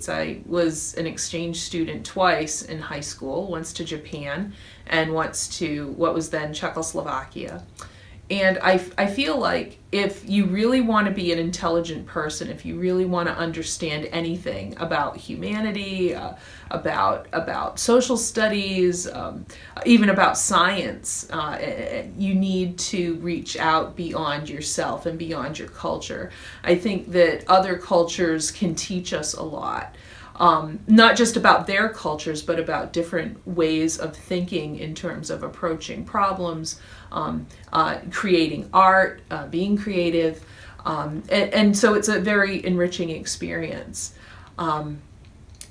I was an exchange student twice in high school, once to Japan and once to what was then Czechoslovakia. And I feel like if you really want to be an intelligent person, if you really want to understand anything about humanity, about social studies, even about science, you need to reach out beyond yourself and beyond your culture. I think that other cultures can teach us a lot. Not just about their cultures, but about different ways of thinking in terms of approaching problems, creating art, being creative, and so it's a very enriching experience.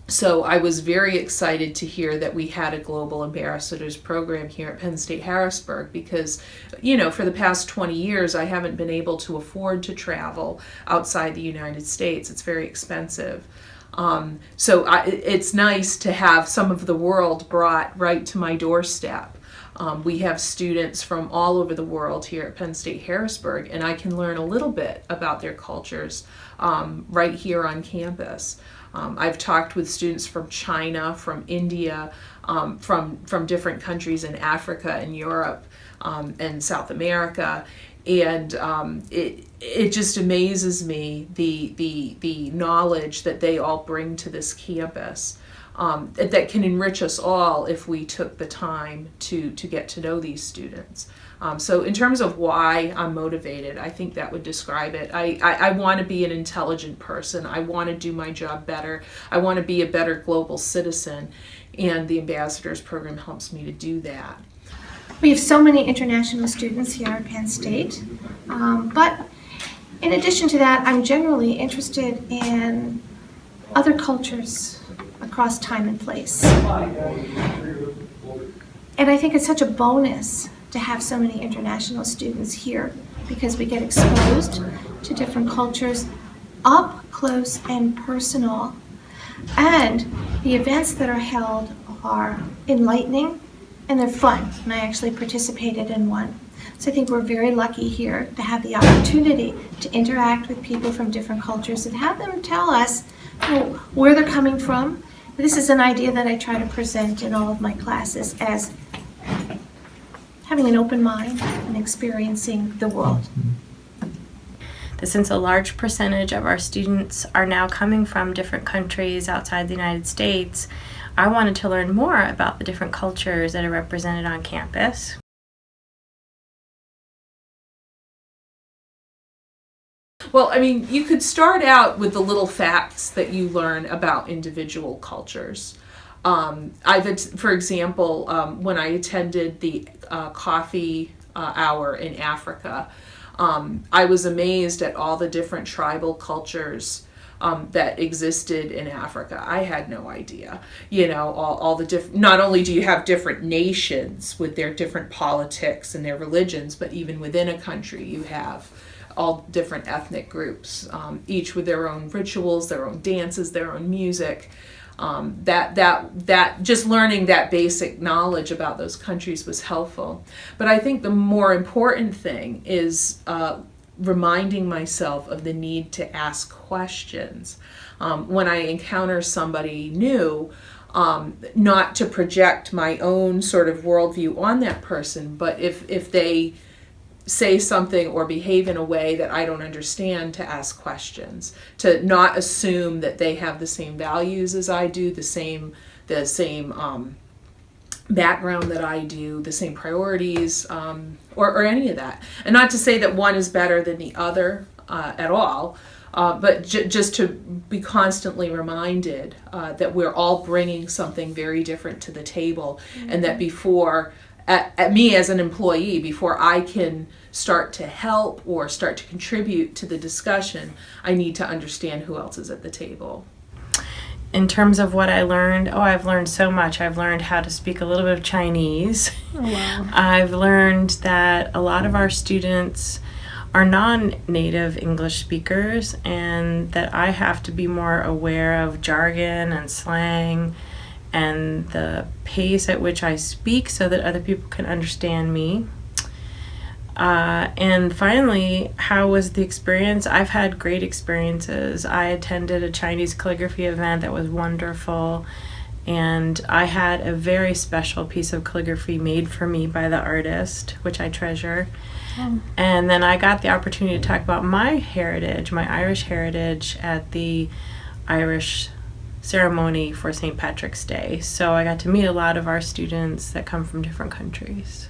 So I was very excited to hear that we had a Global Ambassadors program here at Penn State Harrisburg because, for the past 20 years, I haven't been able to afford to travel outside the United States. It's very expensive. So it's nice to have some of the world brought right to my doorstep. We have students from all over the world here at Penn State Harrisburg, and I can learn a little bit about their cultures right here on campus. I've talked with students from China, from India, from different countries in Africa and Europe and South America. And it just amazes me the knowledge that they all bring to this campus that can enrich us all if we took the time to get to know these students. So in terms of why I'm motivated, I think that would describe it. I want to be an intelligent person. I want to do my job better. I want to be a better global citizen, and the Ambassadors Program helps me to do that. We have so many international students here at Penn State, but in addition to that, I'm generally interested in other cultures across time and place. And I think it's such a bonus to have so many international students here because we get exposed to different cultures up close and personal. And the events that are held are enlightening and they're fun, and I actually participated in one. So I think we're very lucky here to have the opportunity to interact with people from different cultures and have them tell us where they're coming from. This is an idea that I try to present in all of my classes as having an open mind and experiencing the world. Since a large percentage of our students are now coming from different countries outside the United States, I wanted to learn more about the different cultures that are represented on campus. Well, you could start out with the little facts that you learn about individual cultures. For example, when I attended the coffee hour in Africa, I was amazed at all the different tribal cultures that existed in Africa. I had no idea. All the different, not only do you have different nations with their different politics and their religions, but even within a country you have all different ethnic groups, each with their own rituals, their own dances, their own music. That just learning that basic knowledge about those countries was helpful. But I think the more important thing is reminding myself of the need to ask questions. When I encounter somebody new, not to project my own sort of worldview on that person, but if they say something or behave in a way that I don't understand, to ask questions, to not assume that they have the same values as I do, the same background that I do, the same priorities, or any of that. And not to say that one is better than the other at all, but just to be constantly reminded that we're all bringing something very different to the table, and that before, at me as an employee, before I can start to help or start to contribute to the discussion, I need to understand who else is at the table. In terms of what I learned, I've learned so much. I've learned how to speak a little bit of Chinese. Oh, wow. I've learned that a lot of our students are non-native English speakers, and that I have to be more aware of jargon and slang and the pace at which I speak so that other people can understand me. And finally, how was the experience? I've had great experiences. I attended a Chinese calligraphy event that was wonderful, and I had a very special piece of calligraphy made for me by the artist, which I treasure. And then I got the opportunity to talk about my heritage, my Irish heritage, at the Irish ceremony for St. Patrick's Day. So I got to meet a lot of our students that come from different countries.